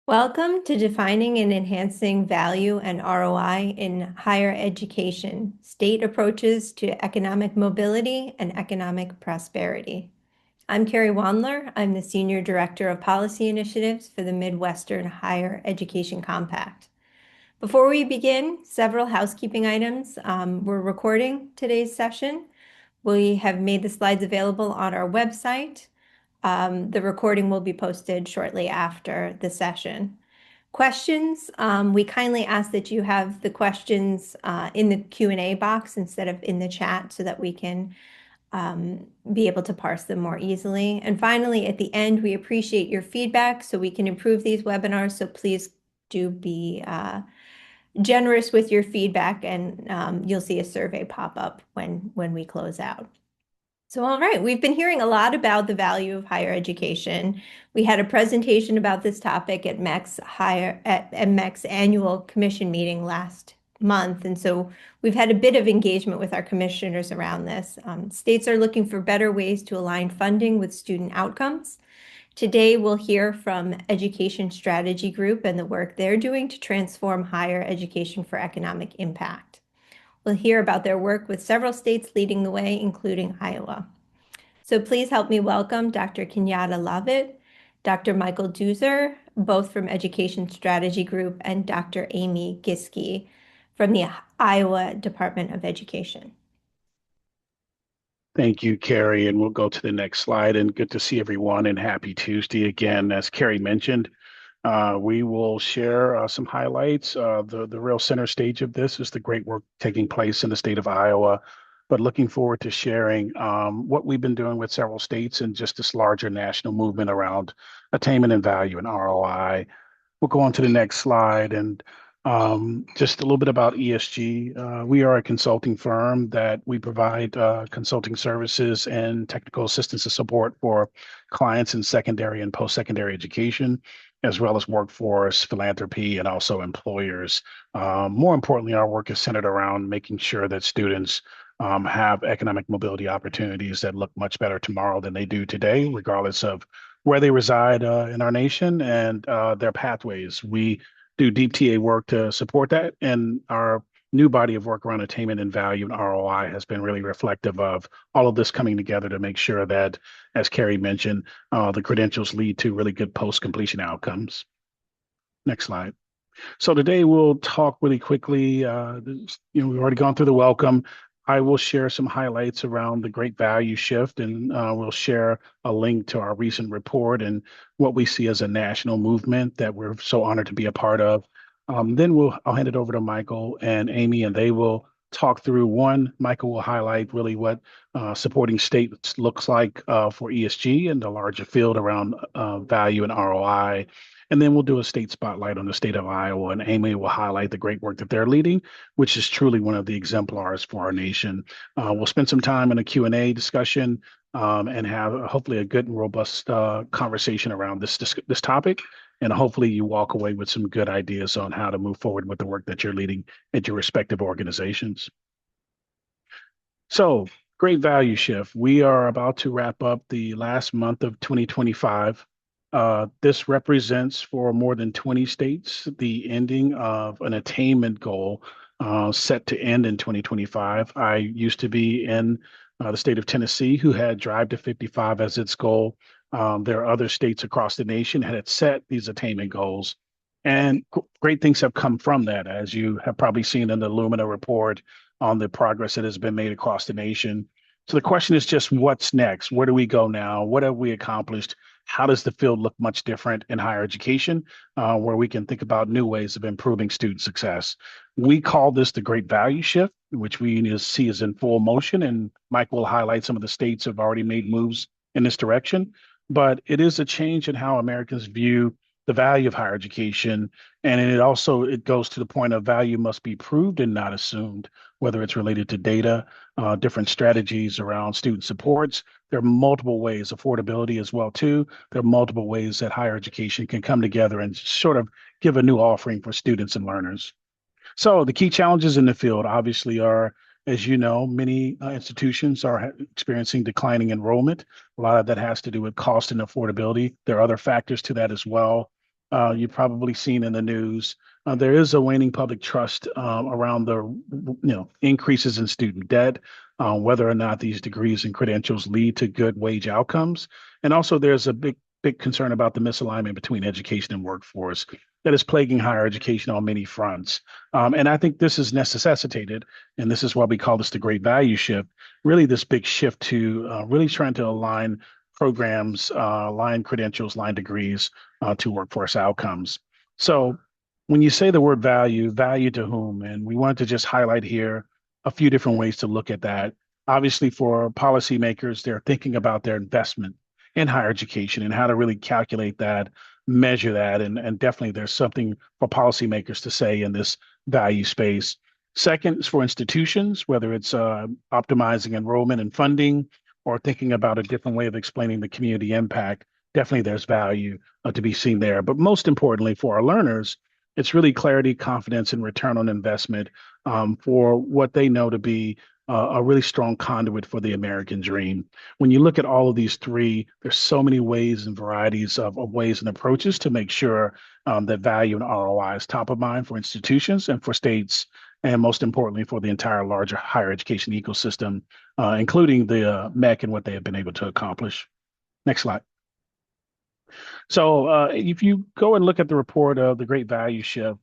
Welcome to Defining and Enhancing Value and ROI in Higher Education, State Approaches to Economic Mobility and Economic Prosperity. I'm Carrie Wandler. I'm the Senior Director of Policy Initiatives for the Midwestern Higher Education Compact. Before we begin, several housekeeping items. We're recording today's session. We have made the slides available on our website. The recording will be posted shortly after the session. Questions, we kindly ask that you have the questions in the Q&A box instead of in the chat so that we can be able to parse them more easily. And finally, at the end, we appreciate your feedback so we can improve these webinars. So please do be generous with your feedback, and you'll see a survey pop up when we close out. So, all right, we've been hearing a lot about the value of higher education. We had a presentation about this topic at MEC's annual commission meeting last month. And so we've had a bit of engagement with our commissioners around this. States are looking for better ways to align funding with student outcomes. Today, we'll hear from Education Strategy Group and the work they're doing to transform higher education for economic impact. We'll hear about their work with several states leading the way, including Iowa. So please help me welcome Dr. Kenyatta Lovett, Dr. Michael Deuser, both from Education Strategy Group, and Dr. Amy Giske from the Iowa Department of Education. Thank you, Carrie, and we'll go to the next slide. And good to see everyone, and happy Tuesday again. As Carrie mentioned, we will share some highlights. The real center stage of this is the great work taking place in the state of Iowa, but looking forward to sharing what we've been doing with several states and just this larger national movement around attainment and value and ROI. We'll go on to the next slide and just a little bit about ESG. We are a consulting firm that we provide consulting services and technical assistance and support for clients in secondary and post-secondary education, as well as workforce, philanthropy, and also employers. More importantly, our work is centered around making sure that students have economic mobility opportunities that look much better tomorrow than they do today, regardless of where they reside in our nation and their pathways. We do deep TA work to support that, and our new body of work around attainment and value and ROI has been really reflective of all of this coming together to make sure that, as Carrie mentioned, the credentials lead to really good post-completion outcomes. Next slide. So today we'll talk really quickly. We've already gone through the welcome. I will share some highlights around the great value shift, and we'll share a link to our recent report and what we see as a national movement that we're so honored to be a part of. Then I'll hand it over to Michael and Amy, and they will talk through one. Michael will highlight really what supporting states looks like for ESG and the larger field around value and ROI. And then we'll do a state spotlight on the state of Iowa, and Amy will highlight the great work that they're leading, which is truly one of the exemplars for our nation. We'll spend some time in a Q&A discussion and have hopefully a good and robust conversation around this topic. And hopefully you walk away with some good ideas on how to move forward with the work that you're leading at your respective organizations. So, great value shift. We are about to wrap up the last month of 2025. This represents for more than 20 states the ending of an attainment goal set to end in 2025. I used to be in the state of Tennessee, who had Drive to 55 as its goal. There are other states across the nation that had set these attainment goals. And great things have come from that, as you have probably seen in the Lumina report on the progress that has been made across the nation. So the question is just what's next? Where do we go now? What have we accomplished? How does the field look much different in higher education, where we can think about new ways of improving student success? We call this the great value shift, which we see is in full motion, and Mike will highlight some of the states have already made moves in this direction. But it is a change in how Americans view the value of higher education, and it goes to the point of value must be proved and not assumed, whether it's related to data, different strategies around student supports. There are multiple ways, affordability as well too. There are multiple ways that higher education can come together and sort of give a new offering for students and learners. So the key challenges in the field obviously are, as you know, many institutions are experiencing declining enrollment. A lot of that has to do with cost and affordability. There are other factors to that as well. You've probably seen in the news. There is a waning public trust around the increases in student debt, whether or not these degrees and credentials lead to good wage outcomes, and also there's a big concern about the misalignment between education and workforce that is plaguing higher education on many fronts. And I think this is necessitated, and this is why we call this the great value shift. Really, this big shift to really trying to align programs, line credentials, line degrees to workforce outcomes. So when you say the word value, value to whom? And we wanted to just highlight here a few different ways to look at that. Obviously, for policymakers, they're thinking about their investment in higher education and how to really calculate that, measure that, and definitely there's something for policymakers to say in this value space. Second is for institutions, whether it's optimizing enrollment and funding or thinking about a different way of explaining the community impact. Definitely there's value to be seen there. But most importantly for our learners, it's really clarity, confidence, and return on investment for what they know to be a really strong conduit for the American dream. When you look at all of these three, there's so many ways and varieties of ways and approaches to make sure that value and ROI is top of mind for institutions and for states, and most importantly for the entire larger higher education ecosystem, including the MEC and what they have been able to accomplish. Next slide. So if you go and look at the report of the Great Value Shift,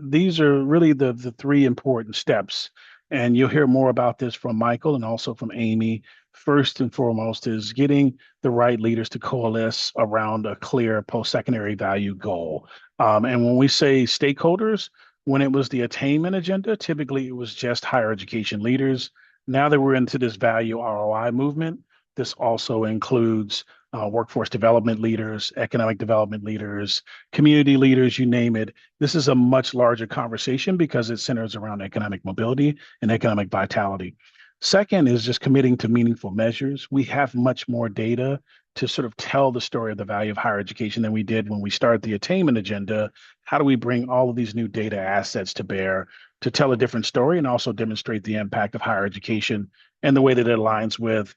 these are really the three important steps. And you'll hear more about this from Michael and also from Amy. First and foremost is getting the right leaders to coalesce around a clear post-secondary value goal. And when we say stakeholders, when it was the attainment agenda, typically it was just higher education leaders. Now that we're into this value ROI movement, this also includes workforce development leaders, economic development leaders, community leaders, you name it. This is a much larger conversation because it centers around economic mobility and economic vitality. Second is just committing to meaningful measures. We have much more data to sort of tell the story of the value of higher education than we did when we started the attainment agenda. How do we bring all of these new data assets to bear to tell a different story and also demonstrate the impact of higher education and the way that it aligns with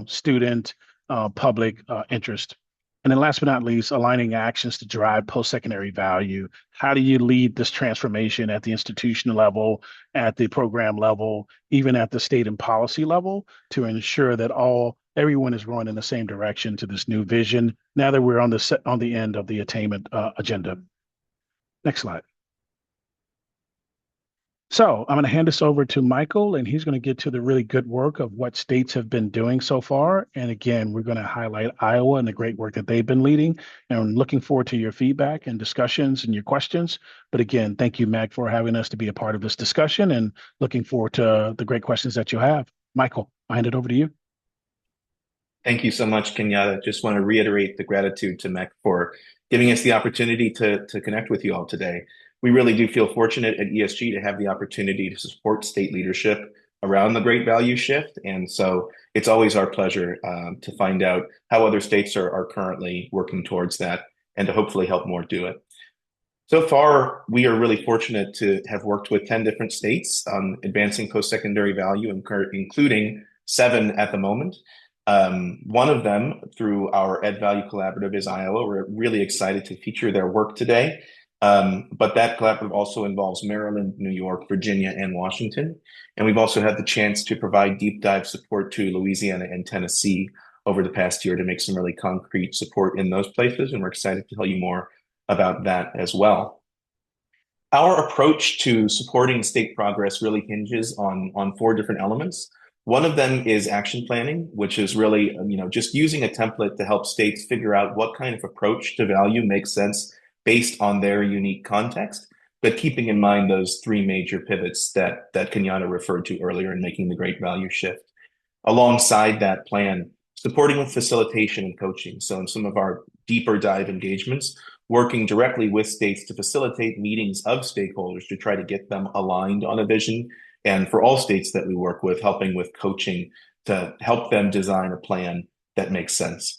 student public interest. And then last but not least, aligning actions to drive post-secondary value. How do you lead this transformation at the institutional level, at the program level, even at the state and policy level to ensure that everyone is rowing in the same direction to this new vision now that we're on the end of the attainment agenda. Next slide. So I'm going to hand this over to Michael, and he's going to get to the really good work of what states have been doing so far. And again, we're going to highlight Iowa and the great work that they've been leading. And I'm looking forward to your feedback and discussions and your questions. But again, thank you, Meg, for having us to be a part of this discussion and looking forward to the great questions that you have. Michael, I hand it over to you. Thank you so much, Kenyatta. Just want to reiterate the gratitude to MEC for giving us the opportunity to connect with you all today. We really do feel fortunate at ESG to have the opportunity to support state leadership around the Great Value Shift. And so it's always our pleasure to find out how other states are currently working towards that and to hopefully help more do it. So far, we are really fortunate to have worked with 10 different states on advancing post-secondary value, including 7 at the moment. One of them, through our Ed Value Collaborative, is Iowa. We're really excited to feature their work today. But that collaborative also involves Maryland, New York, Virginia, and Washington. And we've also had the chance to provide deep dive support to Louisiana and Tennessee over the past year to make some really concrete support in those places. And we're excited to tell you more about that as well. Our approach to supporting state progress really hinges on 4 different elements. One of them is action planning, which is really, just using a template to help states figure out what kind of approach to value makes sense based on their unique context, but keeping in mind those 3 major pivots that Kenyatta referred to earlier in making the great value shift. Alongside that plan, supporting with facilitation and coaching. So in some of our deeper dive engagements, working directly with states to facilitate meetings of stakeholders to try to get them aligned on a vision. And for all states that we work with, helping with coaching to help them design a plan that makes sense.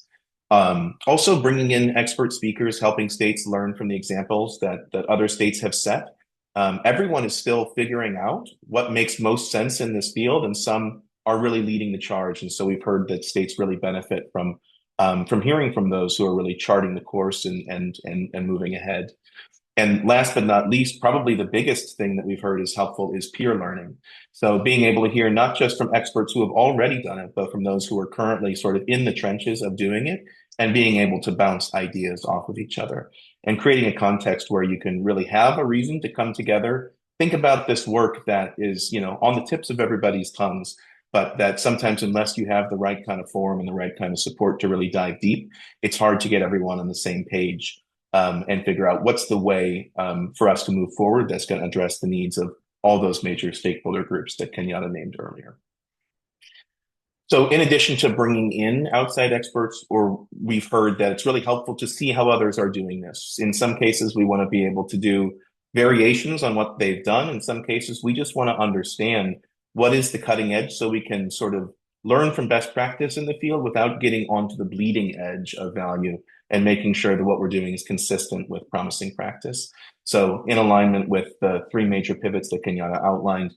Also bringing in expert speakers, helping states learn from the examples that other states have set. Everyone is still figuring out what makes most sense in this field, and some are really leading the charge. And so we've heard that states really benefit from from hearing from those who are really charting the course and moving ahead. And last but not least, probably the biggest thing that we've heard is helpful is peer learning. So being able to hear not just from experts who have already done it, but from those who are currently sort of in the trenches of doing it, and being able to bounce ideas off of each other and creating a context where you can really have a reason to come together, think about this work that is, you know, on the tips of everybody's tongues, but that sometimes unless you have the right kind of forum and the right kind of support to really dive deep, it's hard to get everyone on the same page and figure out what's the way for us to move forward that's going to address the needs of all those major stakeholder groups that Kenyatta named earlier. So in addition to bringing in outside experts, or we've heard that it's really helpful to see how others are doing this. In some cases, we want to be able to do variations on what they've done. In some cases, we just want to understand what is the cutting edge so we can sort of learn from best practice in the field without getting onto the bleeding edge of value and making sure that what we're doing is consistent with promising practice. So in alignment with the three major pivots that Kenyatta outlined,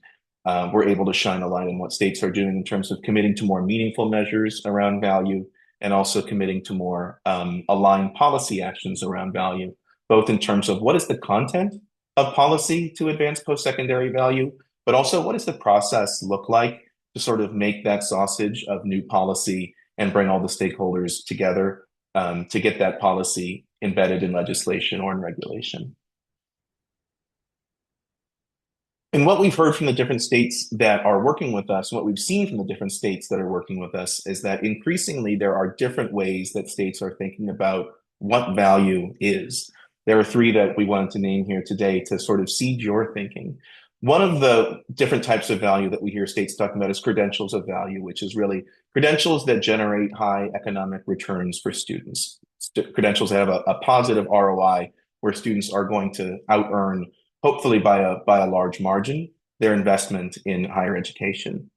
we're able to shine a light on what states are doing in terms of committing to more meaningful measures around value and also committing to more aligned policy actions around value, both in terms of what is the content of policy to advance post-secondary value, but also what does the process look like to sort of make that sausage of new policy and bring all the stakeholders together to get that policy embedded in legislation or in regulation. And what we've heard from the different states that are working with us, what we've seen from the different states that are working with us, is that increasingly there are different ways that states are thinking about what value is. There are three that we wanted to name here today to sort of seed your thinking. One of the different types of value that we hear states talking about is credentials of value, which is really credentials that generate high economic returns for students. Credentials that have a positive ROI where students are going to out-earn, hopefully by a large margin, their investment in higher education.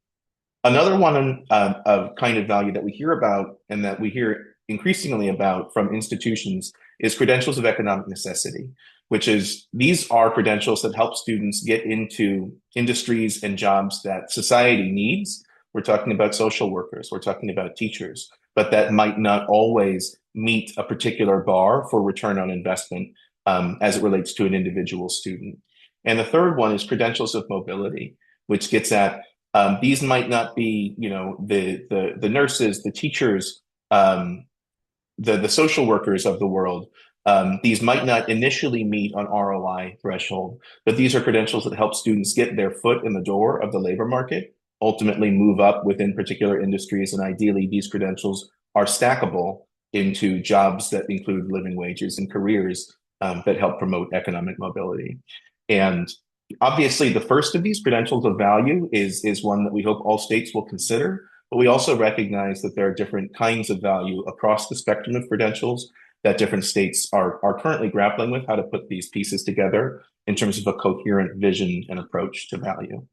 Another one of kind of value that we hear about and that we hear increasingly about from institutions is credentials of economic necessity, which is these are credentials that help students get into industries and jobs that society needs. We're talking about social workers, we're talking about teachers, but that might not always meet a particular bar for return on investment as it relates to an individual student. And the third one is credentials of mobility, which gets at these might not be, you know, the nurses, the teachers, the social workers of the world. These might not initially meet an ROI threshold, but these are credentials that help students get their foot in the door of the labor market, ultimately move up within particular industries, and ideally these credentials are stackable into jobs that include living wages and careers that help promote economic mobility. And obviously the first of these credentials of value is one that we hope all states will consider, but we also recognize that there are different kinds of value across the spectrum of credentials that different states are currently grappling with how to put these pieces together in terms of a coherent vision and approach to value.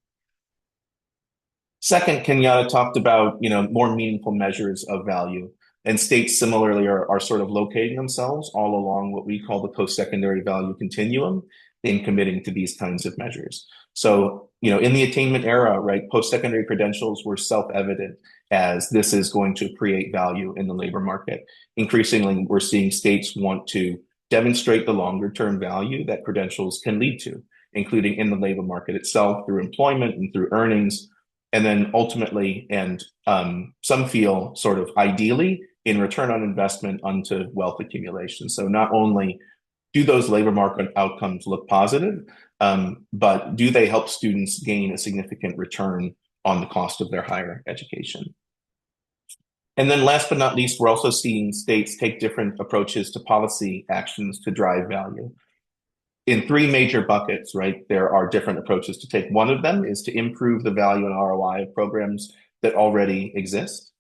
Second, Kenyatta talked about, you know, more meaningful measures of value. And states similarly are sort of locating themselves all along what we call the post-secondary value continuum in committing to these kinds of measures. So, you know, in the attainment era, right, post-secondary credentials were self-evident as this is going to create value in the labor market. Increasingly, we're seeing states want to demonstrate the longer-term value that credentials can lead to, including in the labor market itself through employment and through earnings, and then ultimately, and some feel sort of ideally, in return on investment onto wealth accumulation. So not only do those labor market outcomes look positive, but do they help students gain a significant return on the cost of their higher education? And then last but not least, we're also seeing states take different approaches to policy actions to drive value. In three major buckets, right, there are different approaches to take. One of them is to improve the value and ROI of programs that already exist.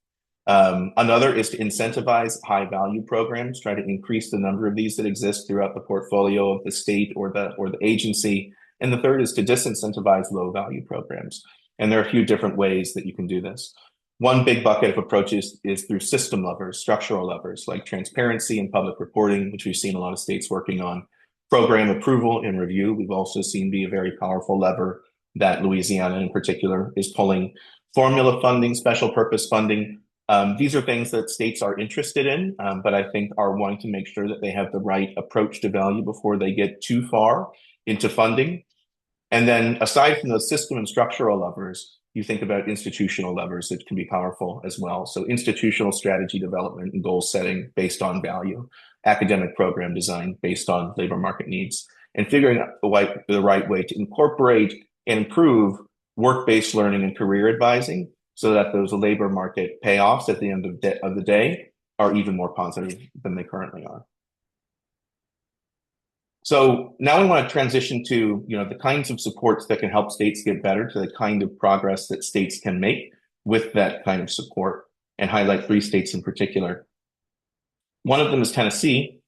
Another is to incentivize high value programs, try to increase the number of these that exist throughout the portfolio of the state or the agency. And the third is to disincentivize low value programs. And there are a few different ways that you can do this. One big bucket of approaches is through system levers, structural levers, like transparency and public reporting, which we've seen a lot of states working on. Program approval and review, we've also seen be a very powerful lever that Louisiana in particular is pulling. Formula funding, special purpose funding, These are things that states are interested in, but I think are wanting to make sure that they have the right approach to value before they get too far into funding. And then aside from those system and structural levers, you think about institutional levers that can be powerful as well. So institutional strategy development and goal setting based on value, academic program design based on labor market needs, and figuring out the right way to incorporate and improve work-based learning and career advising so that those labor market payoffs at the end of the day are even more positive than they currently are. So now we want to transition to, the kinds of supports that can help states get better, to the kind of progress that states can make with that kind of support, and highlight 3 states in particular. One of them is Tennessee.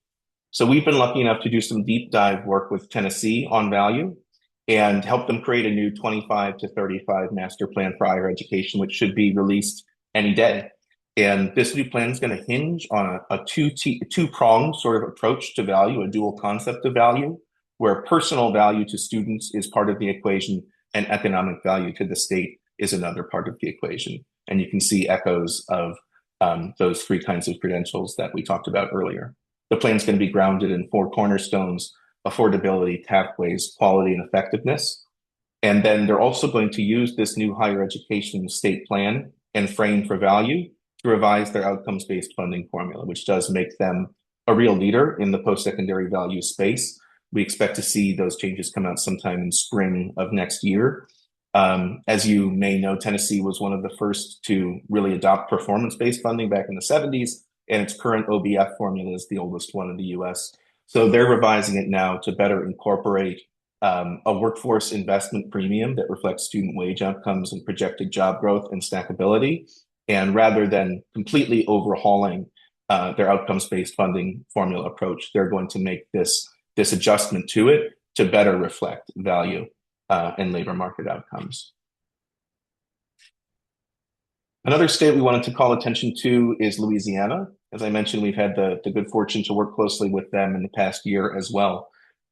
So we've been lucky enough to do some deep dive work with Tennessee on value and help them create a new 25 to 35 master plan for higher education, which should be released any day. And this new plan is going to hinge on a two-pronged sort of approach to value, a dual concept of value, where personal value to students is part of the equation and economic value to the state is another part of the equation. And you can see echoes of those 3 kinds of credentials that we talked about earlier. The plan is going to be grounded in 4 cornerstones: affordability, pathways, quality, and effectiveness. And then they're also going to use this new higher education state plan and frame for value to revise their outcomes-based funding formula, which does make them a real leader in the post-secondary value space. We expect to see those changes come out sometime in spring of next year. As you may know, Tennessee was one of the first to really adopt performance-based funding back in the 70s, and its current OBF formula is the oldest one in the US. So they're revising it now to better incorporate a workforce investment premium that reflects student wage outcomes and projected job growth and stackability. And rather than completely overhauling their outcomes-based funding formula approach, they're going to make this adjustment to it to better reflect value and labor market outcomes. Another state we wanted to call attention to is Louisiana. As I mentioned, we've had the good fortune to work closely with them in the past year as well.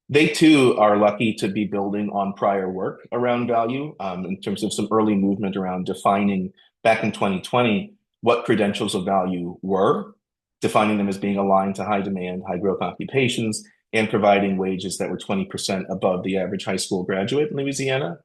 They too are lucky to be building on prior work around value in terms of some early movement around defining back in 2020 what credentials of value were, defining them as being aligned to high demand, high growth occupations, and providing wages that were 20% above the average high school graduate in Louisiana.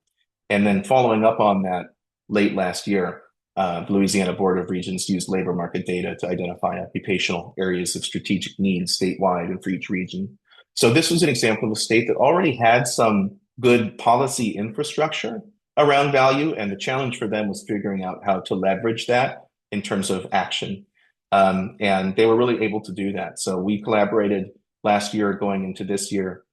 And then following up on that late last year, the Louisiana Board of Regents used labor market data to identify occupational areas of strategic needs statewide and for each region. So this was an example of a state that already had some good policy infrastructure around value, and the challenge for them was figuring out how to leverage that in terms of action. And they were really able to do that. So we collaborated last year going into this year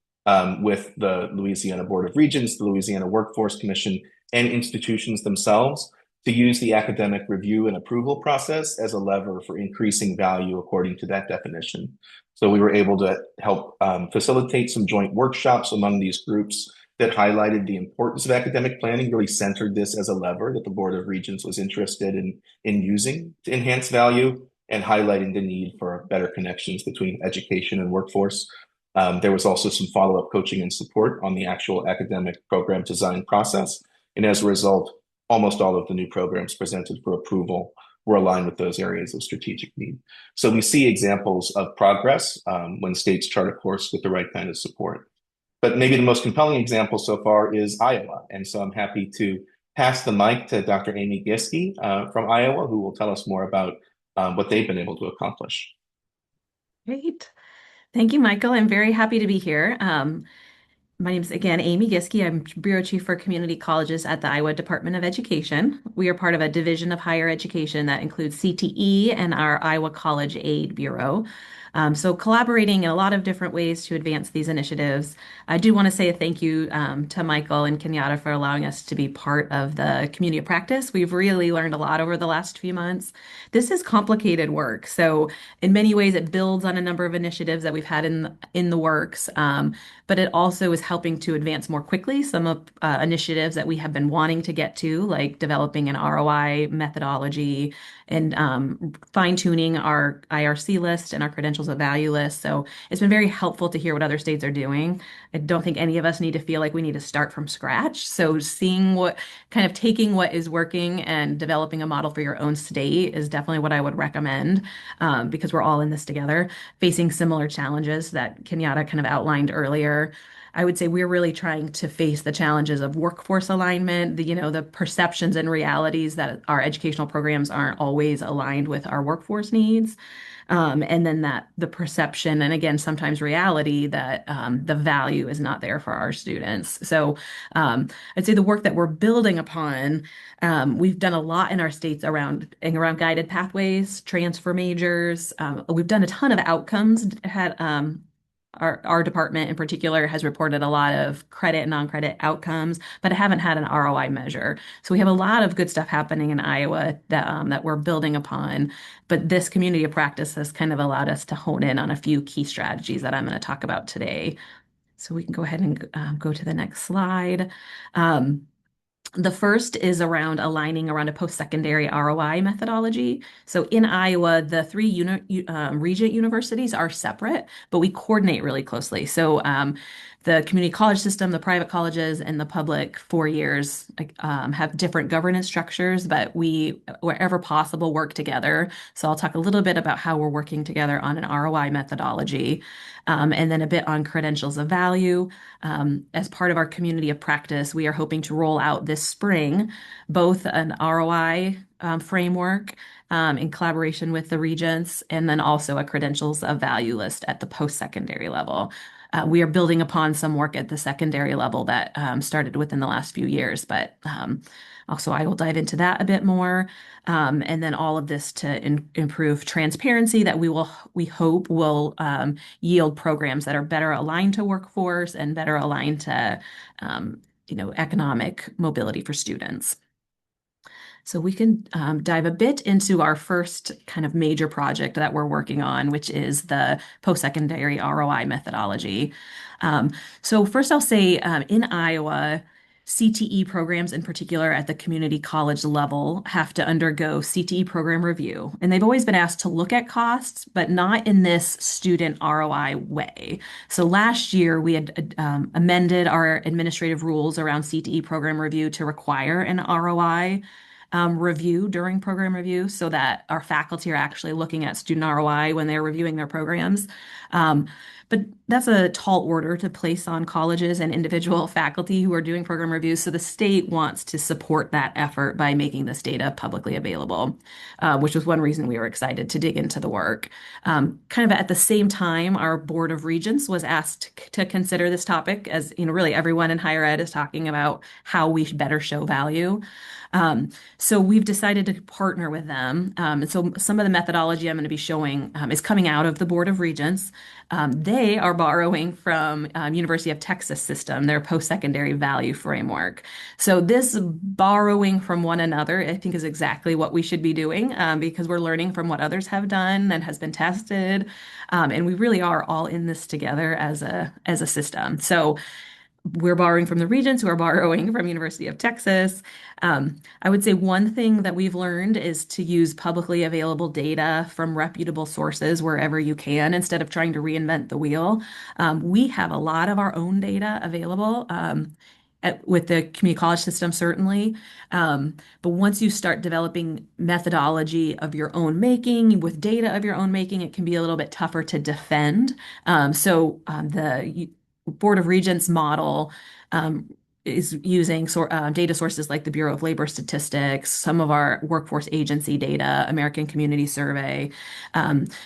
with the Louisiana Board of Regents, the Louisiana Workforce Commission, and institutions themselves to use the academic review and approval process as a lever for increasing value according to that definition. So we were able to help facilitate some joint workshops among these groups that highlighted the importance of academic planning, really centered this as a lever that the Board of Regents was interested in using to enhance value, and highlighting the need for better connections between education and workforce. There was also some follow-up coaching and support on the actual academic program design process. And as a result, almost all of the new programs presented for approval were aligned with those areas of strategic need. So we see examples of progress when states chart a course with the right kind of support. But maybe the most compelling example so far is Iowa. And so I'm happy to pass the mic to Dr. Amy Giske from Iowa, who will tell us more about what they've been able to accomplish. Great. Thank you, Michael. I'm very happy to be here. My name is, again, Amy Giske. I'm Bureau Chief for Community Colleges at the Iowa Department of Education. We are part of a division of higher education that includes CTE and our Iowa College Aid Bureau. So collaborating in a lot of different ways to advance these initiatives. I do want to say a thank you to Michael and Kenyatta for allowing us to be part of the community of practice. We've really learned a lot over the last few months. This is complicated work. So in many ways, it builds on a number of initiatives that we've had in the works. But it also is helping to advance more quickly some of initiatives that we have been wanting to get to, like developing an ROI methodology and fine-tuning our IRC list and our credential credentials of value list. So it's been very helpful to hear what other states are doing. I don't think any of us need to feel like we need to start from scratch. So seeing what kind of taking what is working and developing a model for your own state is definitely what I would recommend, because we're all in this together, facing similar challenges that Kenyatta kind of outlined earlier. I would say we're really trying to face the challenges of workforce alignment, the perceptions and realities that our educational programs aren't always aligned with our workforce needs. And then that the perception, and again, sometimes reality, that the value is not there for our students. So I'd say the work that we're building upon, we've done a lot in our states around guided pathways, transfer majors. We've done a ton of outcomes. Our department in particular has reported a lot of credit and non-credit outcomes, but I haven't had an ROI measure. So we have a lot of good stuff happening in Iowa that we're building upon. But this community of practice has kind of allowed us to hone in on a few key strategies that I'm going to talk about today. So we can go ahead and go to the next slide. The first is aligning around a post-secondary ROI methodology. So in Iowa, the three regent universities are separate, but we coordinate really closely. So the community college system, the private colleges, and the public 4 years have different governance structures, but we, wherever possible, work together. So I'll talk a little bit about how we're working together on an ROI methodology, and then a bit on credentials of value. As part of our community of practice, we are hoping to roll out this spring both an ROI framework in collaboration with the regents, and then also a credentials of value list at the post-secondary level. We are building upon some work at the secondary level that started within the last few years, but also I will dive into that a bit more. And then all of this to improve transparency that we hope will yield programs that are better aligned to workforce and better aligned to economic mobility for students. So we can dive a bit into our first kind of major project that we're working on, which is the post-secondary ROI methodology. So first I'll say in Iowa, CTE programs in particular at the community college level have to undergo CTE program review. And they've always been asked to look at costs, but not in this student ROI way. So last year we had amended our administrative rules around CTE program review to require an ROI review during program review so that our faculty are actually looking at student ROI when they're reviewing their programs. But that's a tall order to place on colleges and individual faculty who are doing program reviews. So the state wants to support that effort by making this data publicly available, which was one reason we were excited to dig into the work. Kind of at the same time, our Board of Regents was asked to consider this topic, as really everyone in higher ed is talking about how we better show value. So we've decided to partner with them. And so some of the methodology I'm going to be showing is coming out of the Board of Regents. They are borrowing from University of Texas system, their post-secondary value framework. So this borrowing from one another, I think, is exactly what we should be doing, because we're learning from what others have done and has been tested. And we really are all in this together as a system. So we're borrowing from the regents who are borrowing from University of Texas. I would say one thing that we've learned is to use publicly available data from reputable sources wherever you can, instead of trying to reinvent the wheel. We have a lot of our own data available with the community college system, certainly. But once you start developing methodology of your own making, with data of your own making, it can be a little bit tougher to defend. So the Board of Regents model is using data sources like the Bureau of Labor Statistics, some of our workforce agency data, American Community Survey.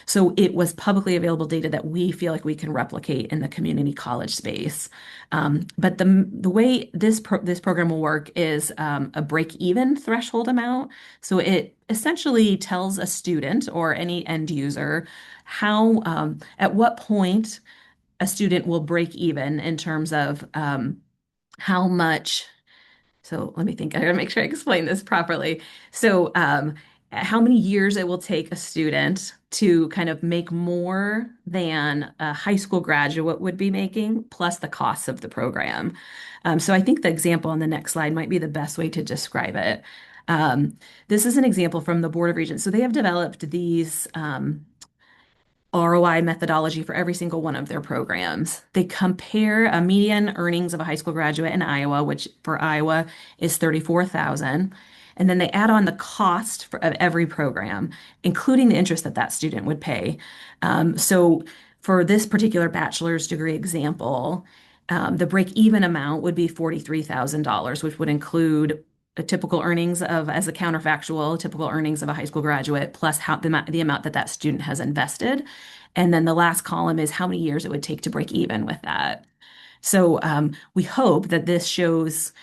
So it was publicly available data that we feel like we can replicate in the community college space. But the way this program will work is a break-even threshold amount. So it essentially tells a student or any end user how at what point a student will break even in terms of how much. So let me think. I gotta make sure I explain this properly. So how many years it will take a student to kind of make more than a high school graduate would be making, plus the costs of the program. So I think the example on the next slide might be the best way to describe it. This is an example from the Board of Regents. So they have developed these ROI methodology for every single one of their programs. They compare a median earnings of a high school graduate in Iowa, which for Iowa is 34,000, and then they add on the cost of every program, including the interest that that student would pay. So for this particular bachelor's degree example, the break-even amount would be $43,000, which would include a typical earnings of, as a counterfactual, typical earnings of a high school graduate, plus the amount that that student has invested. And then the last column is how many years it would take to break even with that. So we hope that this shows,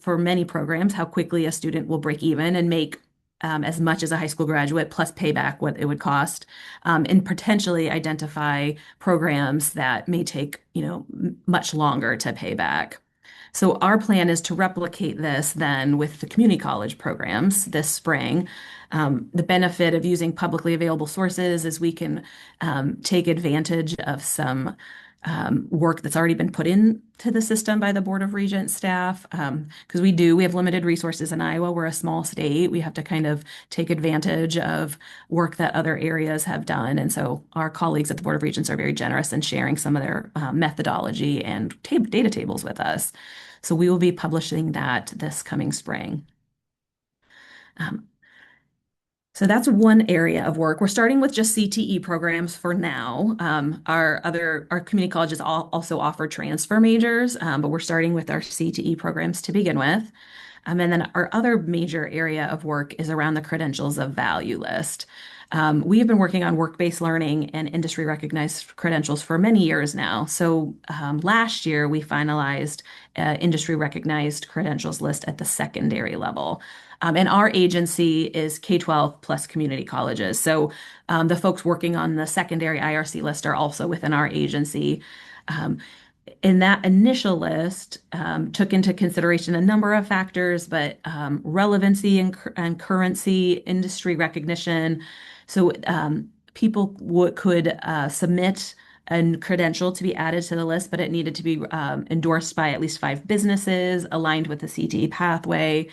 for many programs, how quickly a student will break even and make as much as a high school graduate, plus payback what it would cost, and potentially identify programs that may take, much longer to pay back. So our plan is to replicate this then with the community college programs this spring. The benefit of using publicly available sources is we can take advantage of some work that's already been put into the system by the Board of Regents staff. Because we have limited resources in Iowa. We're a small state. We have to kind of take advantage of work that other areas have done. And so our colleagues at the Board of Regents are very generous in sharing some of their methodology and data tables with us. So we will be publishing that this coming spring. So that's one area of work. We're starting with just CTE programs for now. Our community colleges also offer transfer majors, but we're starting with our CTE programs to begin with. And then our other major area of work is around the credentials of value list. We have been working on work-based learning and industry recognized credentials for many years now. So last year we finalized industry recognized credentials list at the secondary level. And our agency is K-12 plus community colleges. So the folks working on the secondary IRC list are also within our agency. In that initial list, took into consideration a number of factors, but relevancy and currency, industry recognition. So people could submit a credential to be added to the list, but it needed to be endorsed by at least 5 businesses, aligned with the CTE pathway.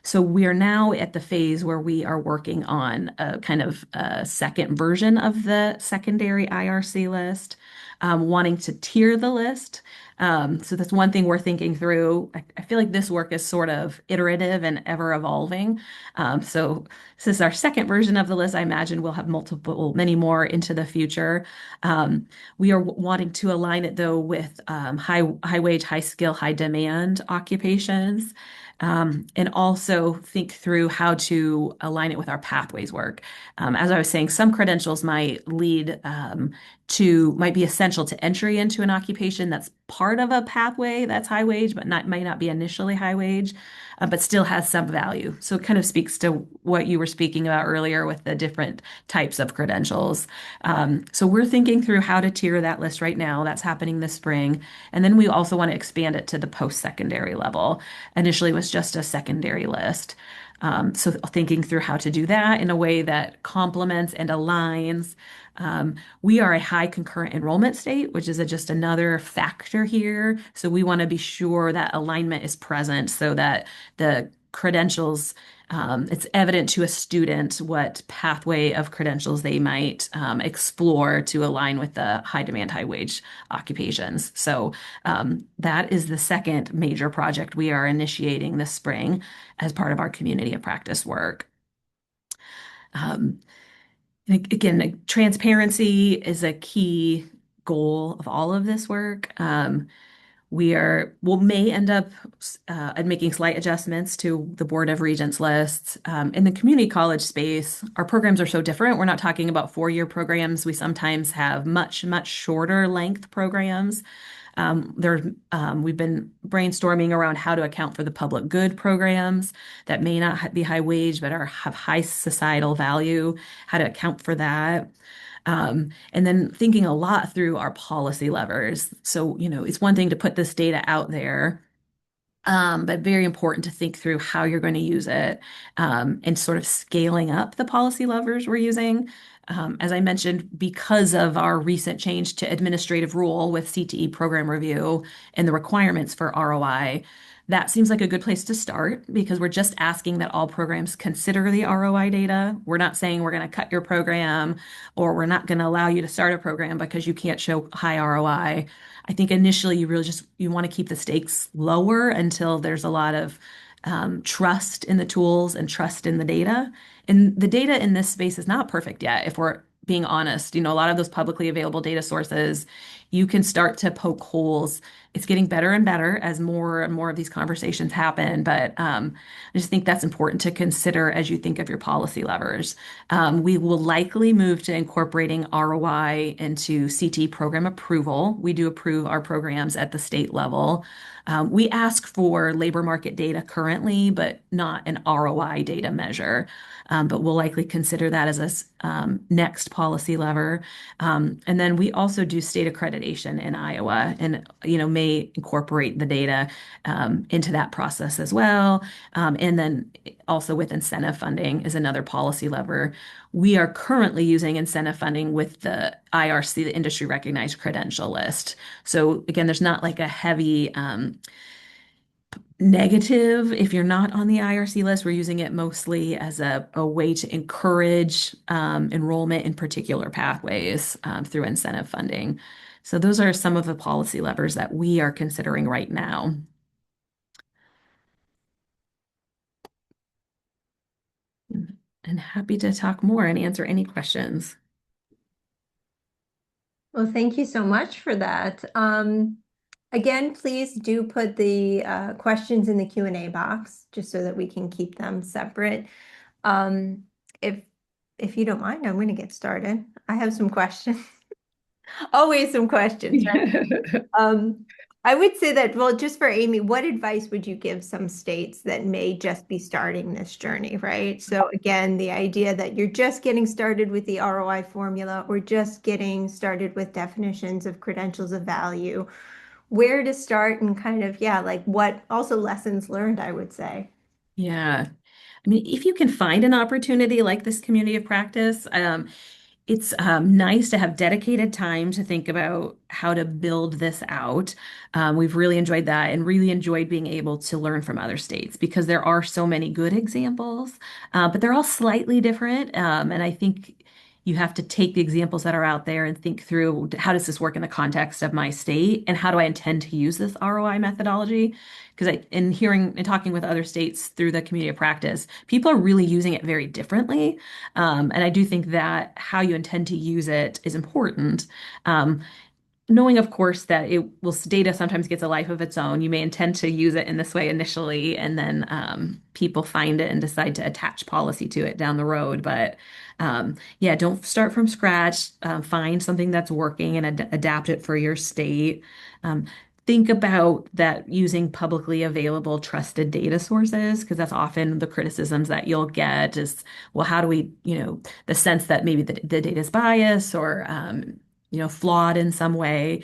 So we are now at the phase where we are working on a kind of a second version of the secondary IRC list, wanting to tier the list. So that's one thing we're thinking through. I feel like this work is sort of iterative and ever evolving. So this is our second version of the list. I imagine we'll have many more into the future. We are wanting to align it though with high wage, high skill, high demand occupations. And also think through how to align it with our pathways work. As I was saying, some credentials might might be essential to entry into an occupation that's part of a pathway that's high wage, but might not be initially high wage, but still has some value. So it kind of speaks to what you were speaking about earlier with the different types of credentials. So we're thinking through how to tier that list right now. That's happening this spring. And then we also want to expand it to the post-secondary level. Initially, it was just a secondary list. So thinking through how to do that in a way that complements and aligns. We are a high concurrent enrollment state, which is just another factor here. So we want to be sure that alignment is present so that the credentials, it's evident to a student what pathway of credentials they might explore to align with the high demand, high wage occupations. So that is the second major project we are initiating this spring as part of our community of practice work. Again, transparency is a key goal of all of this work. We may end up making slight adjustments to the Board of Regents lists. In the community college space, our programs are so different. We're not talking about 4-year programs. We sometimes have much, much shorter length programs. We've been brainstorming around how to account for the public good programs that may not be high wage, but have high societal value, how to account for that. And then thinking a lot through our policy levers. So, it's one thing to put this data out there, but very important to think through how you're going to use it, and sort of scaling up the policy levers we're using. As I mentioned, because of our recent change to administrative rule with CTE program review and the requirements for ROI, that seems like a good place to start because we're just asking that all programs consider the ROI data. We're not saying we're going to cut your program or we're not going to allow you to start a program because you can't show high ROI. I think initially you really just you want to keep the stakes lower until there's a lot of trust in the tools and trust in the data. And the data in this space is not perfect yet, if we're being honest. A lot of those publicly available data sources, you can start to poke holes. It's getting better and better as more and more of these conversations happen. But I just think that's important to consider as you think of your policy levers. We will likely move to incorporating ROI into CT program approval. We do approve our programs at the state level. We ask for labor market data currently, but not an ROI data measure. But we'll likely consider that as a next policy lever. And then we also do state accreditation in Iowa and, may incorporate the data into that process as well. And then also with incentive funding is another policy lever. We are currently using incentive funding with the IRC, the industry recognized credential list. So again, there's not like a heavy negative if you're not on the IRC list. We're using it mostly as a way to encourage enrollment in particular pathways through incentive funding. So those are some of the policy levers that we are considering right now. And happy to talk more and answer any questions. Well, thank you so much for that. Again, please do put the questions in the Q&A box just so that we can keep them separate. If you don't mind, I'm going to get started. I have some questions. Always some questions, right? I would say that, well, just for Amy, what advice would you give some states that may just be starting this journey, right? So again, the idea that you're just getting started with the ROI formula or just getting started with definitions of credentials of value, where to start and kind of, yeah, like what also lessons learned, I would say. Yeah. I mean, if you can find an opportunity like this community of practice, it's nice to have dedicated time to think about how to build this out. We've really enjoyed that and really enjoyed being able to learn from other states because there are so many good examples, but they're all slightly different. And I think you have to take the examples that are out there and think through how does this work in the context of my state and how do I intend to use this ROI methodology? Because in hearing and talking with other states through the community of practice, people are really using it very differently. And I do think that how you intend to use it is important. Knowing, of course, that data sometimes gets a life of its own. You may intend to use it in this way initially, and then people find it and decide to attach policy to it down the road. But yeah, don't start from scratch. Find something that's working and adapt it for your state. Think about that using publicly available trusted data sources, because that's often the criticisms that you'll get is, well, how do we, the sense that maybe the data is biased or, flawed in some way.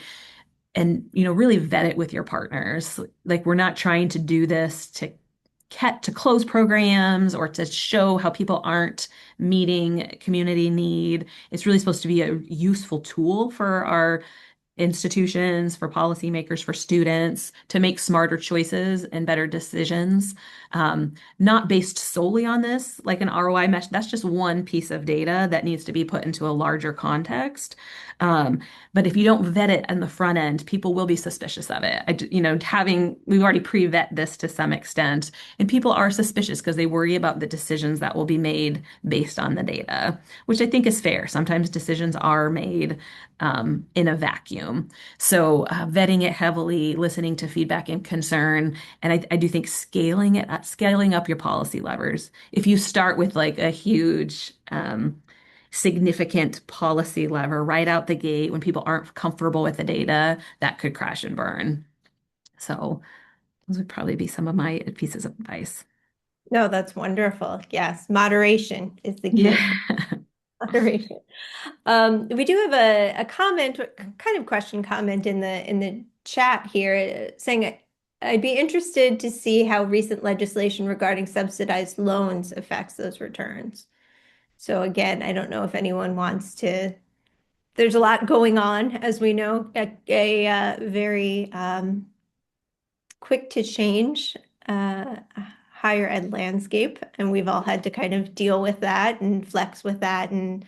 And, really vet it with your partners. Like we're not trying to do this to close programs or to show how people aren't meeting community need. It's really supposed to be a useful tool for our institutions, for policymakers, for students to make smarter choices and better decisions, not based solely on this, like an ROI mesh. That's just one piece of data that needs to be put into a larger context. But if you don't vet it in the front end, people will be suspicious of it. We've already pre-vet this to some extent, and people are suspicious because they worry about the decisions that will be made based on the data, which I think is fair. Sometimes decisions are made in a vacuum. So vetting it heavily, listening to feedback and concern, and I do think scaling up your policy levers. If you start with like a huge significant policy lever right out the gate when people aren't comfortable with the data, that could crash and burn. So those would probably be some of my pieces of advice. No, that's wonderful. Yes, moderation is the key. Yeah. Moderation. We do have a comment, kind of question comment in the chat here saying I'd be interested to see how recent legislation regarding subsidized loans affects those returns. So again, I don't know if anyone wants to, there's a lot going on, as we know, a very quick to change higher ed landscape. And we've all had to kind of deal with that and flex with that and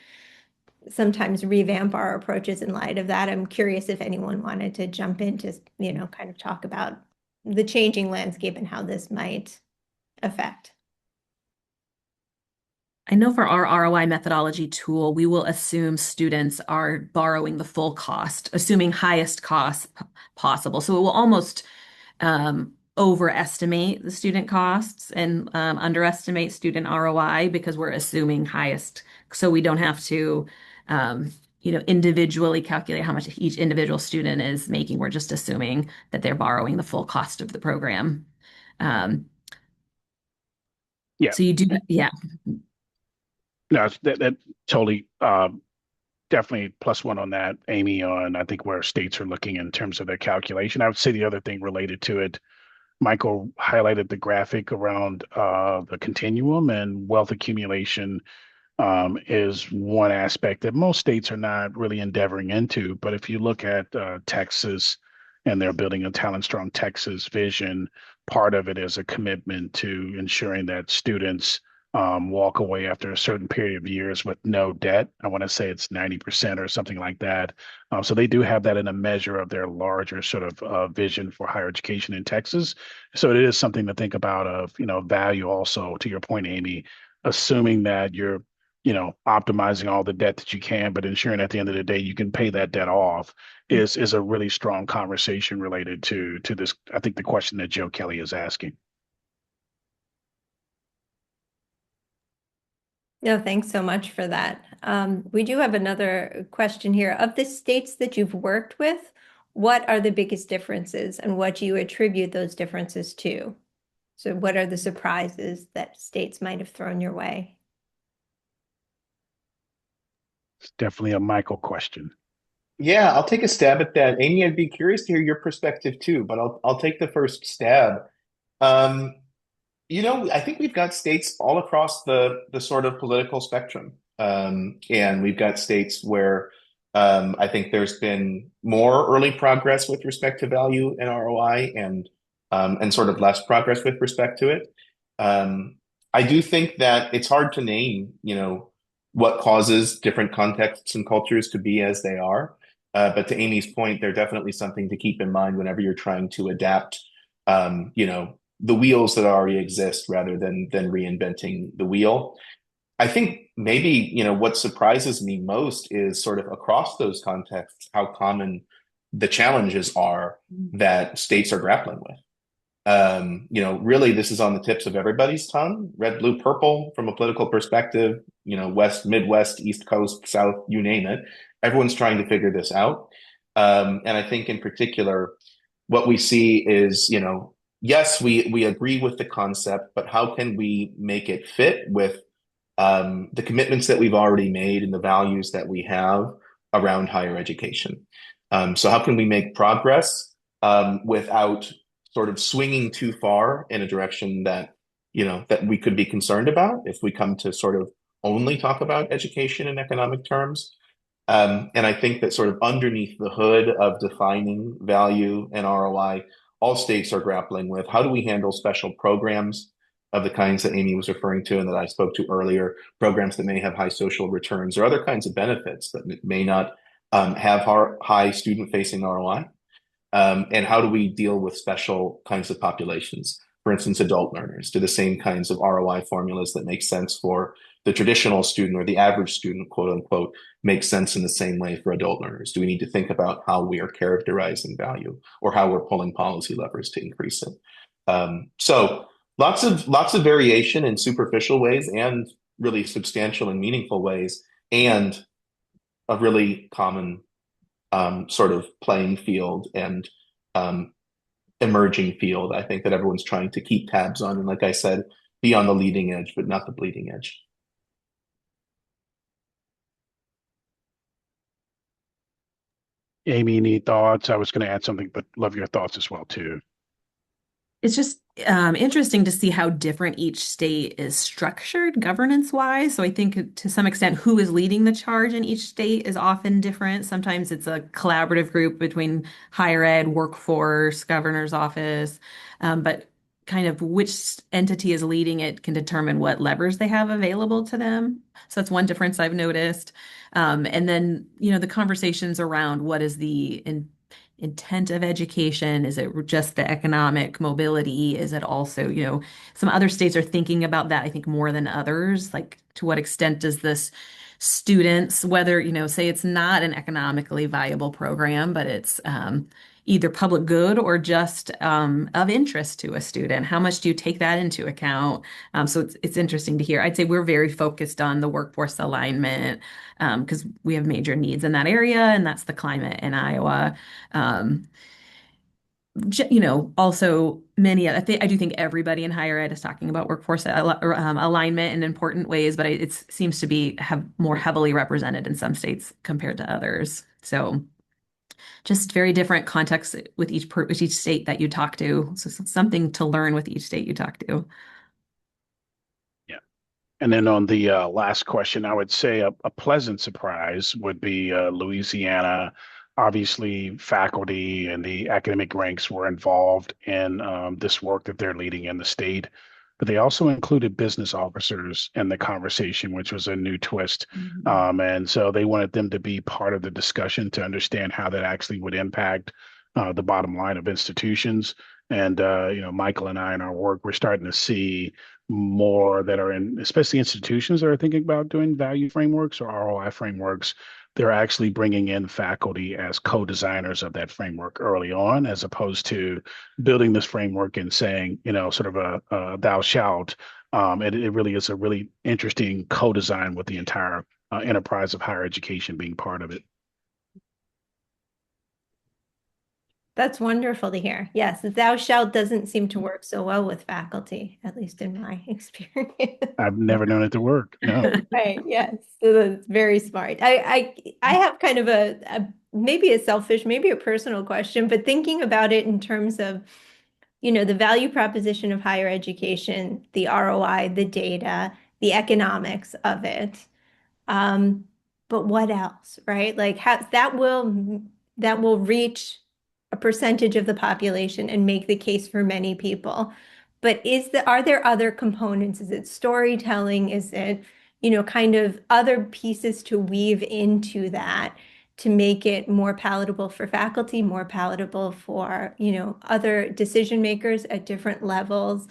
sometimes revamp our approaches in light of that. I'm curious if anyone wanted to jump in to, kind of talk about the changing landscape and how this might affect. I know for our ROI methodology tool, we will assume students are borrowing the full cost, assuming highest cost possible. So it will almost overestimate the student costs and underestimate student ROI because we're assuming highest. So we don't have to, individually calculate how much each individual student is making. We're just assuming that they're borrowing the full cost of the program. Um, Yeah, so you do, yeah. no, that totally definitely +1 on that, Amy, on I think where states are looking in terms of their calculation. I would say the other thing related to it, Michael highlighted the graphic around the continuum and wealth accumulation is one aspect that most states are not really endeavoring into. But if you look at Texas and they're building a talent strong Texas vision, part of it is a commitment to ensuring that students walk away after a certain period of years with no debt. I want to say it's 90% or something like that. So they do have that in a measure of their larger sort of vision for higher education in Texas. So it is something to think about of, value also, to your point, Amy, assuming that you're optimizing all the debt that you can, but ensuring at the end of the day you can pay that debt off is a really strong conversation related to this. I think the question that Joe Kelly is asking. No, thanks so much for that. We do have another question here. Of the states that you've worked with, what are the biggest differences and what do you attribute those differences to? So what are the surprises that states might have thrown your way? It's definitely a Michael question. Yeah, I'll take a stab at that. Amy, I'd be curious to hear your perspective too, but I'll take the first stab. Um, I think we've got states all across the sort of political spectrum. And we've got states where I think there's been more early progress with respect to value and ROI and sort of less progress with respect to it. Um, I do think that it's hard to name, what causes different contexts and cultures to be as they are. But to Amy's point, they're definitely something to keep in mind whenever you're trying to adapt, the wheels that already exist rather than reinventing the wheel. I think maybe, what surprises me most is sort of across those contexts, how common the challenges are that states are grappling with. Really, this is on the tips of everybody's tongue. Red, blue, purple from a political perspective, West, Midwest, East Coast, South, you name it. Everyone's trying to figure this out. And I think in particular, what we see is, yes, we agree with the concept, but how can we make it fit with the commitments that we've already made and the values that we have around higher education? So how can we make progress without sort of swinging too far in a direction that, that we could be concerned about if we come to sort of only talk about education in economic terms? And I think that sort of underneath the hood of defining value and ROI, all states are grappling with how do we handle special programs of the kinds that Amy was referring to and that I spoke to earlier, programs that may have high social returns or other kinds of benefits that may not have high student-facing ROI. And how do we deal with special kinds of populations? For instance, adult learners. Do the same kinds of ROI formulas that make sense for the traditional student or the average student, quote unquote, make sense in the same way for adult learners? Do we need to think about how we are characterizing value or how we're pulling policy levers to increase it? So lots of variation in superficial ways and really substantial and meaningful ways, and a really common sort of playing field and emerging field, I think, that everyone's trying to keep tabs on. And like I said, be on the leading edge, but not the bleeding edge. Amy, any thoughts? I was going to add something, but love your thoughts as well too. It's just interesting to see how different each state is structured governance-wise. So I think to some extent, who is leading the charge in each state is often different. Sometimes it's a collaborative group between higher ed, workforce, governor's office, but kind of which entity is leading it can determine what levers they have available to them. So that's one difference I've noticed. And then, the conversations around what is the intent of education? Is it just the economic mobility? Is it also, some other states are thinking about that, I think, more than others. Like, to what extent does this students, whether, say it's not an economically viable program, but it's either public good or just of interest to a student. How much do you take that into account? So it's interesting to hear. I'd say we're very focused on the workforce alignment because we have major needs in that area, and that's the climate in Iowa. Um, also I do think everybody in higher ed is talking about workforce alignment in important ways, but it seems to be have more heavily represented in some states compared to others. So just very different contexts with each state that you talk to. So something to learn with each state you talk to. Yeah. And then on the last question, I would say a pleasant surprise would be Louisiana. Obviously, faculty and the academic ranks were involved in this work that they're leading in the state, but they also included business officers in the conversation, which was a new twist. Mhm. And so they wanted them to be part of the discussion to understand how that actually would impact the bottom line of institutions. And Michael and I in our work, we're starting to see more that are in, especially institutions that are thinking about doing value frameworks or ROI frameworks. They're actually bringing in faculty as co-designers of that framework early on, as opposed to building this framework and saying, sort of a thou shalt. It really is a really interesting co-design with the entire enterprise of higher education being part of it. That's wonderful to hear. Yes, the thou shalt doesn't seem to work so well with faculty, at least in my experience. I've never known it to work. No. Right, yes. So that's very smart. I have kind of a maybe a selfish, maybe a personal question, but thinking about it in terms of, the value proposition of higher education, the ROI, the data, the economics of it. Um, but what else, right? Like that will reach a percentage of the population and make the case for many people. But are there other components? Is it storytelling? Is it, kind of other pieces to weave into that to make it more palatable for faculty, more palatable for, other decision makers at different levels?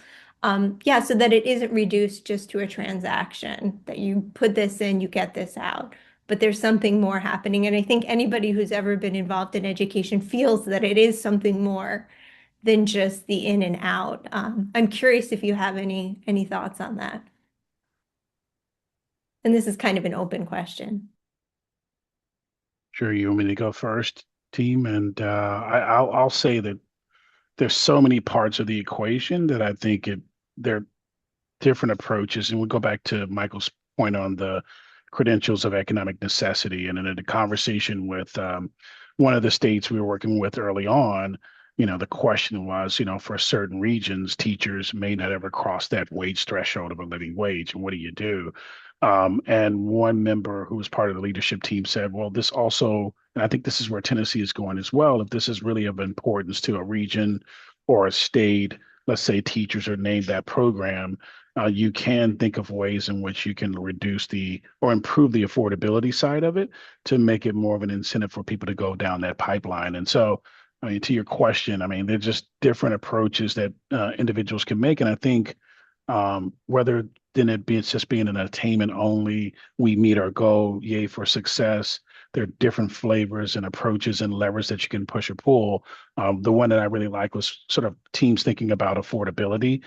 Yeah, so that it isn't reduced just to a transaction, that you put this in, you get this out. But there's something more happening. And I think anybody who's ever been involved in education feels that it is something more than just the in and out. I'm curious if you have any thoughts on that. And this is kind of an open question. Sure, you want me to go first, team? And I'll say that there's so many parts of the equation that I think there are different approaches. And we'll go back to Michael's point on the credentials of economic necessity. And in a conversation with one of the states we were working with early on, the question was, for certain regions, teachers may not ever cross that wage threshold of a living wage. And what do you do? And one member who was part of the leadership team said, well, this also, and I think this is where Tennessee is going as well, if this is really of importance to a region or a state, let's say teachers are named that program, you can think of ways in which you can reduce or improve the affordability side of it to make it more of an incentive for people to go down that pipeline. And so, I mean, to your question, I mean, they're just different approaches that individuals can make. And I think whether then it's just being an attainment only, we meet our goal, yay for success. There are different flavors and approaches and levers that you can push or pull. The one that I really like was sort of teams thinking about affordability,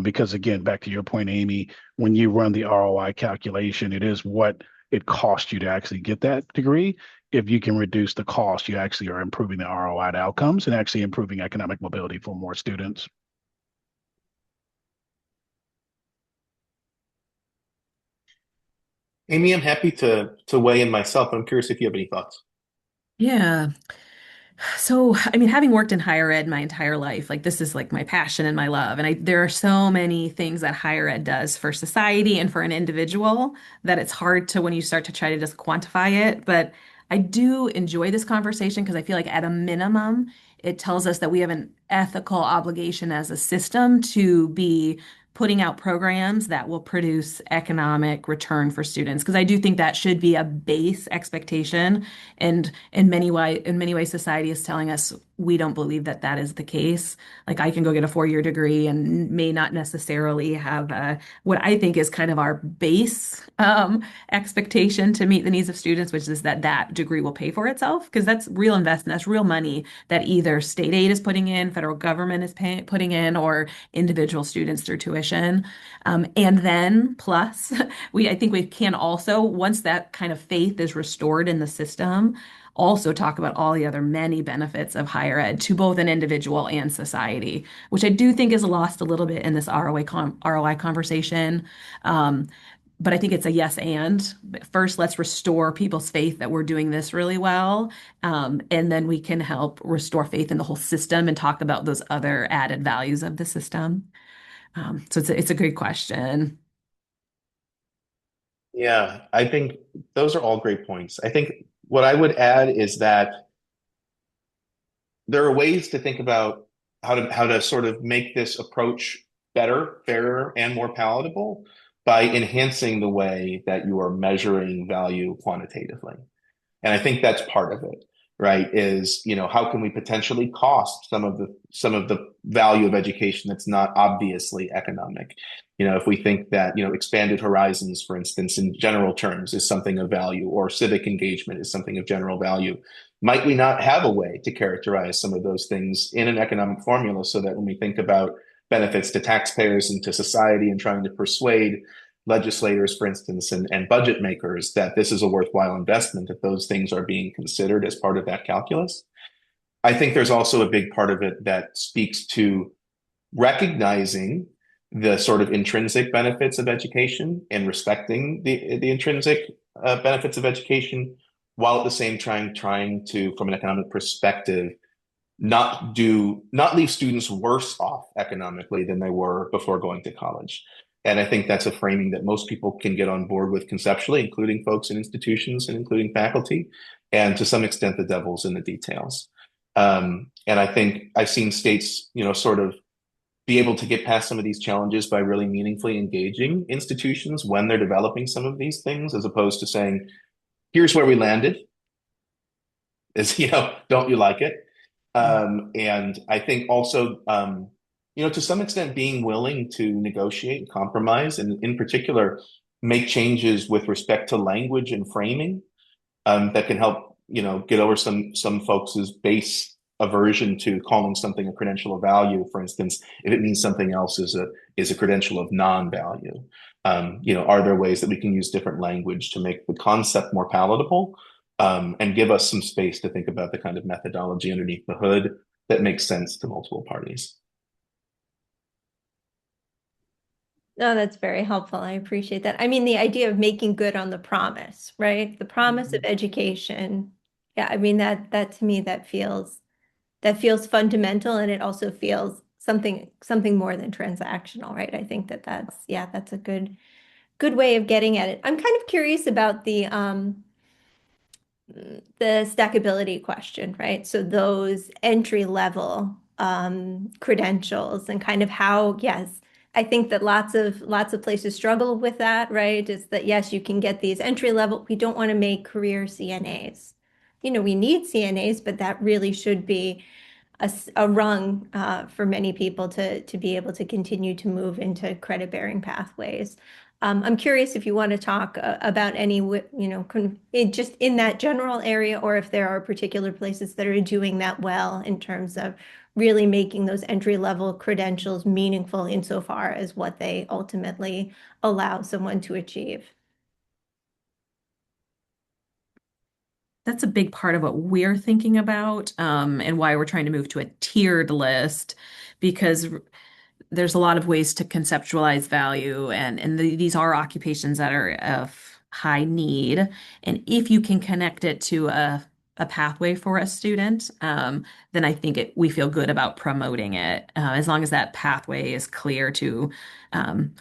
because again, back to your point, Amy, when you run the ROI calculation, it is what it costs you to actually get that degree. If you can reduce the cost, you actually are improving the ROI outcomes and actually improving economic mobility for more students. Amy, I'm happy to weigh in myself. I'm curious if you have any thoughts. Yeah. So, I mean, having worked in higher ed my entire life, like this is like my passion and my love. And there are so many things that higher ed does for society and for an individual that it's hard to when you start to try to just quantify it. But I do enjoy this conversation because I feel like at a minimum, it tells us that we have an ethical obligation as a system to be putting out programs that will produce economic return for students. Because I do think that should be a base expectation, and in many ways, society is telling us we don't believe that that is the case. Like I can go get a 4-year degree and may not necessarily have what I think is kind of our base expectation to meet the needs of students, which is that that degree will pay for itself because that's real investment, that's real money that either state aid is putting in, federal government is putting in, or individual students through tuition. And then plus, I think we can also, once that kind of faith is restored in the system, also talk about all the other many benefits of higher ed to both an individual and society, which I do think is lost a little bit in this ROI conversation. Um, but I think it's a yes and. But first, let's restore people's faith that we're doing this really well. And then we can help restore faith in the whole system and talk about those other added values of the system. So it's a great question. Yeah, I think those are all great points. I think what I would add is that there are ways to think about how to sort of make this approach better, fairer, and more palatable by enhancing the way that you are measuring value quantitatively. And I think that's part of it, right? Is, how can we potentially cost some of the value of education that's not obviously economic? If we think that, expanded horizons, for instance, in general terms is something of value, or civic engagement is something of general value, might we not have a way to characterize some of those things in an economic formula so that when we think about benefits to taxpayers and to society and trying to persuade legislators, for instance, and budget makers that this is a worthwhile investment, that those things are being considered as part of that calculus? I think there's also a big part of it that speaks to recognizing the sort of intrinsic benefits of education and respecting the intrinsic benefits of education, while at the same time trying to, from an economic perspective, not leave students worse off economically than they were before going to college. And I think that's a framing that most people can get on board with conceptually, including folks in institutions and including faculty. And to some extent, the devil's in the details. And I think I've seen states, sort of be able to get past some of these challenges by really meaningfully engaging institutions when they're developing some of these things, as opposed to saying, here's where we landed. Is, don't you like it? And I think also, to some extent, being willing to negotiate and compromise, and in particular, make changes with respect to language and framing, that can help, get over some folks' base aversion to calling something a credential of value, for instance, if it means something else is a credential of non-value. Are there ways that we can use different language to make the concept more palatable, and give us some space to think about the kind of methodology underneath the hood that makes sense to multiple parties? No, that's very helpful. I appreciate that. I mean, the idea of making good on the promise, right? The promise of education. Yeah, I mean that to me that feels fundamental, and it also feels something more than transactional, right? I think that's a good way of getting at it. I'm kind of curious about the stackability question, right? So those entry level credentials and kind of how, yes, I think that lots of places struggle with that, right? It's that yes, you can get these entry level. We don't want to make career CNAs. We need CNAs, but that really should be a rung for many people to be able to continue to move into credit-bearing pathways. I'm curious if you want to talk about any, just in that general area, or if there are particular places that are doing that well in terms of really making those entry-level credentials meaningful insofar as what they ultimately allow someone to achieve. That's a big part of what we're thinking about, and why we're trying to move to a tiered list, because there's a lot of ways to conceptualize value, and these are occupations that are of high need. And if you can connect it to a pathway for a student, then I think we feel good about promoting it, as long as that pathway is um,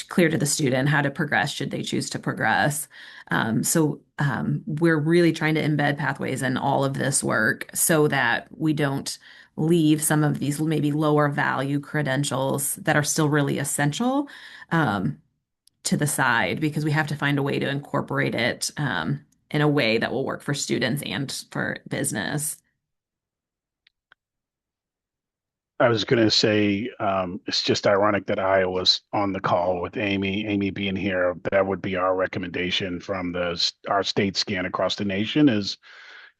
clear to the student how to progress should they choose to progress. We're really trying to embed pathways in all of this work so that we don't leave some of these maybe lower value credentials that are still really essential um, to the side, because we have to find a way to incorporate it in a way that will work for students and for business. I was going to say, it's just ironic that Iowa's on the call with Amy. Amy being here, that would be our recommendation from our state scan across the nation is,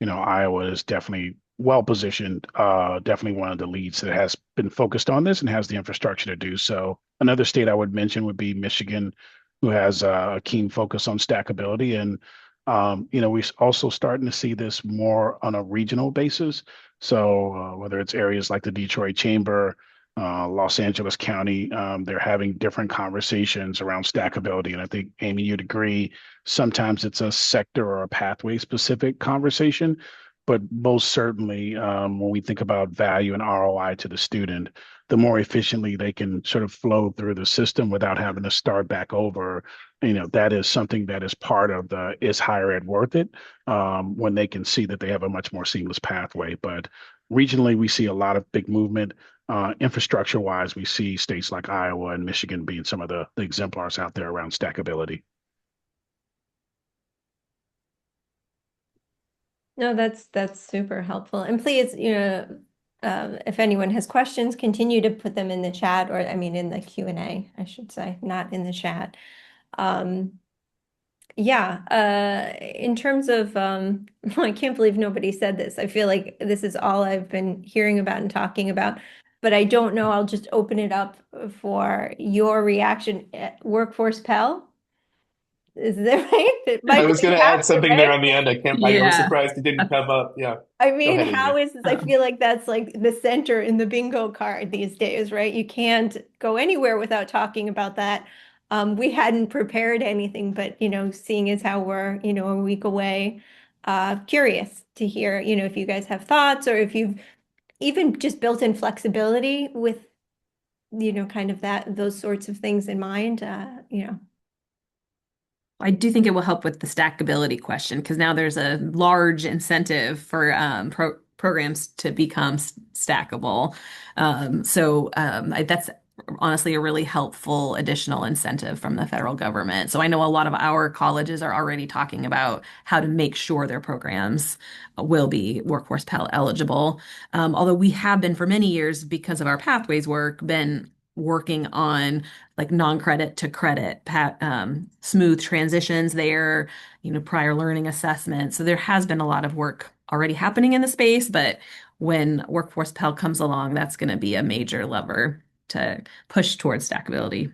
Iowa is definitely well positioned, definitely one of the leads that has been focused on this and has the infrastructure to do so. Another state I would mention would be Michigan, who has a keen focus on stackability. And, we're also starting to see this more on a regional basis. So whether it's areas like the Detroit Chamber, Los Angeles County, they're having different conversations around stackability. And I think, Amy, you'd agree, sometimes it's a sector or a pathway specific conversation, but most certainly when we think about value and ROI to the student, the more efficiently they can sort of flow through the system without having to start back over, that is something that is part of the is higher ed worth it, when they can see that they have a much more seamless pathway. But regionally, we see a lot of big movement. Infrastructure wise, we see states like Iowa and Michigan being some of the exemplars out there around stackability. No, that's super helpful. And please, if anyone has questions, continue to put them in the chat, or I mean in the Q&A, I should say, not in the chat. Yeah, in terms of, I can't believe nobody said this. I feel like this is all I've been hearing about and talking about, but I don't know. I'll just open it up for your reaction. Workforce Pell, is that right? I Michael, was going you to have add to, something there right? on the end. I was Yeah. surprised it didn't come up. Yeah. I Go mean, ahead, how Amy. is this? I feel like that's like the center in the bingo card these days, right? You can't go anywhere without talking about that. We hadn't prepared anything, but seeing as how we're, a week away, curious to hear, if you guys have thoughts or if you've even just built in flexibility with, kind of those sorts of things in mind, I do think it will help with the stackability question, because now there's a large incentive for programs to become stackable. That's honestly a really helpful additional incentive from the federal government. So I know a lot of our colleges are already talking about how to make sure their programs will be Workforce Pell eligible. Although we have been for many years, because of our pathways work, been working on like non-credit to credit, smooth transitions there, prior learning assessment. So there has been a lot of work already happening in the space, but when Workforce Pell comes along, that's going to be a major lever to push towards stackability.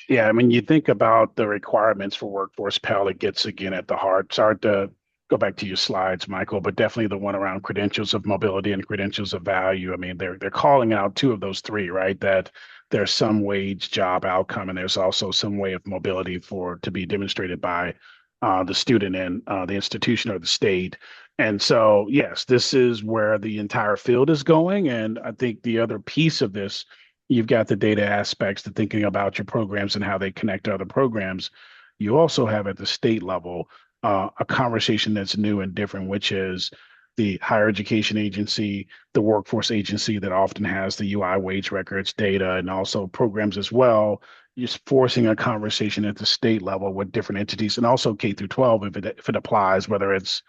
Yeah, I mean, you think about the requirements for Workforce Pell, it gets again at the heart. Sorry to go back to your slides, Michael, but definitely the one around credentials of mobility and credentials of value. I mean, they're calling out two of those three, right? That there's some wage job outcome, and there's also some way of mobility to be demonstrated by the student and the institution or the state. And so, yes, this is where the entire field is going. And I think the other piece of this, you've got the data aspects, the thinking about your programs and how they connect to other programs. You also have at the state level a conversation that's new and different, which is the higher education agency, the workforce agency that often has the UI wage records data and also programs as well. You're forcing a conversation at the state level with different entities, and also K through 12 if it applies, whether it's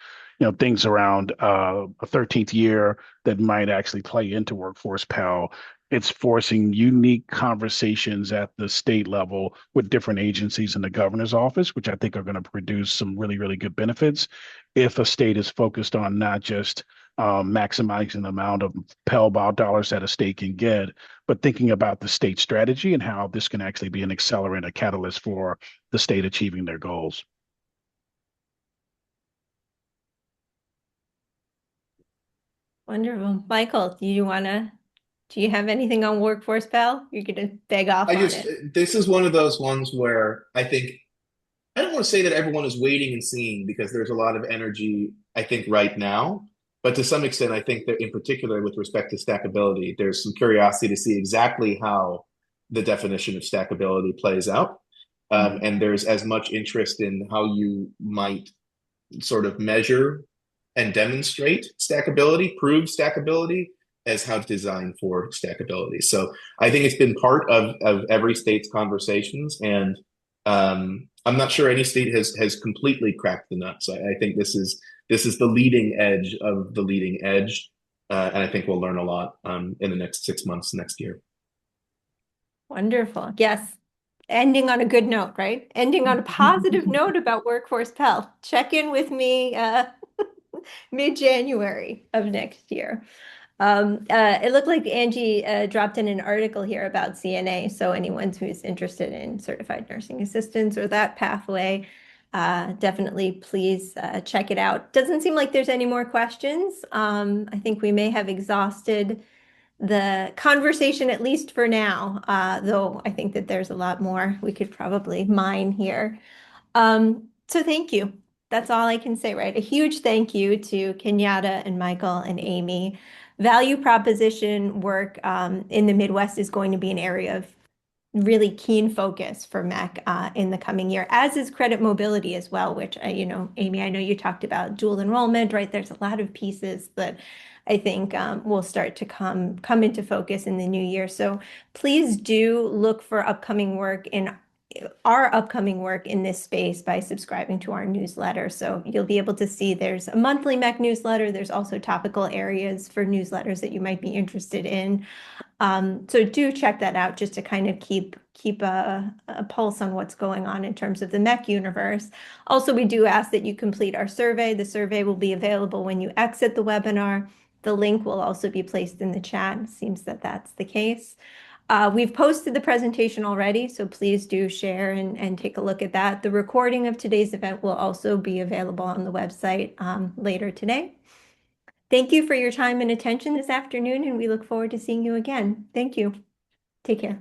things around a 13th year that might actually play into Workforce Pell. It's forcing unique conversations at the state level with different agencies in the governor's office, which I think are going to produce some really, really good benefits if a state is focused on not just maximizing the amount of Pell dollars that a state can get, but thinking about the state strategy and how this can actually be an accelerant, a catalyst for the state achieving their goals. Wonderful. Michael, do you have anything on Workforce Pell? You're gonna beg off on it. This is one of those ones where I think I don't want to say that everyone is waiting and seeing because there's a lot of energy, I think, right now. But to some extent, I think that in particular with respect to stackability, there's some curiosity to see exactly how the definition of stackability plays out. And there's as much interest in how you might sort of measure and demonstrate stackability, prove stackability, as how to design for stackability. So I think it's been part of every state's conversations, and I'm not sure any state has completely cracked the nuts. I think this is the leading edge of the leading edge, and I think we'll learn a lot in the next 6 months, next year. Wonderful. Yes. Ending on a good note, right? Ending on a positive note about Workforce Pell. Check in with me mid-January of next year. It looked like Angie dropped in an article here about CNA. So anyone who's interested in certified nursing assistants or that pathway, definitely please check it out. Doesn't seem like there's any more questions. I think we may have exhausted the conversation, at least for now, though I think that there's a lot more we could probably mine here. So thank you. That's all I can say, right? A huge thank you to Kenyatta and Michael and Amy. Value proposition work in the Midwest is going to be an area of really keen focus for MEC in the coming year, as is credit mobility as well, which, Amy, I know you talked about dual enrollment, right? There's a lot of pieces that I think will start to come into focus in the new year. So please do look for upcoming work in this space by subscribing to our newsletter. So you'll be able to see there's a monthly MEC newsletter. There's also topical areas for newsletters that you might be interested in. So do check that out just to kind of keep a pulse on what's going on in terms of the MEC universe. Also, we do ask that you complete our survey. The survey will be available when you exit the webinar. The link will also be placed in the chat. It seems that that's the case. We've posted the presentation already, so please do share and take a look at that. The recording of today's event will also be available on the website later today. Thank you for your time and attention this afternoon, and we look forward to seeing you again. Thank you. Take care.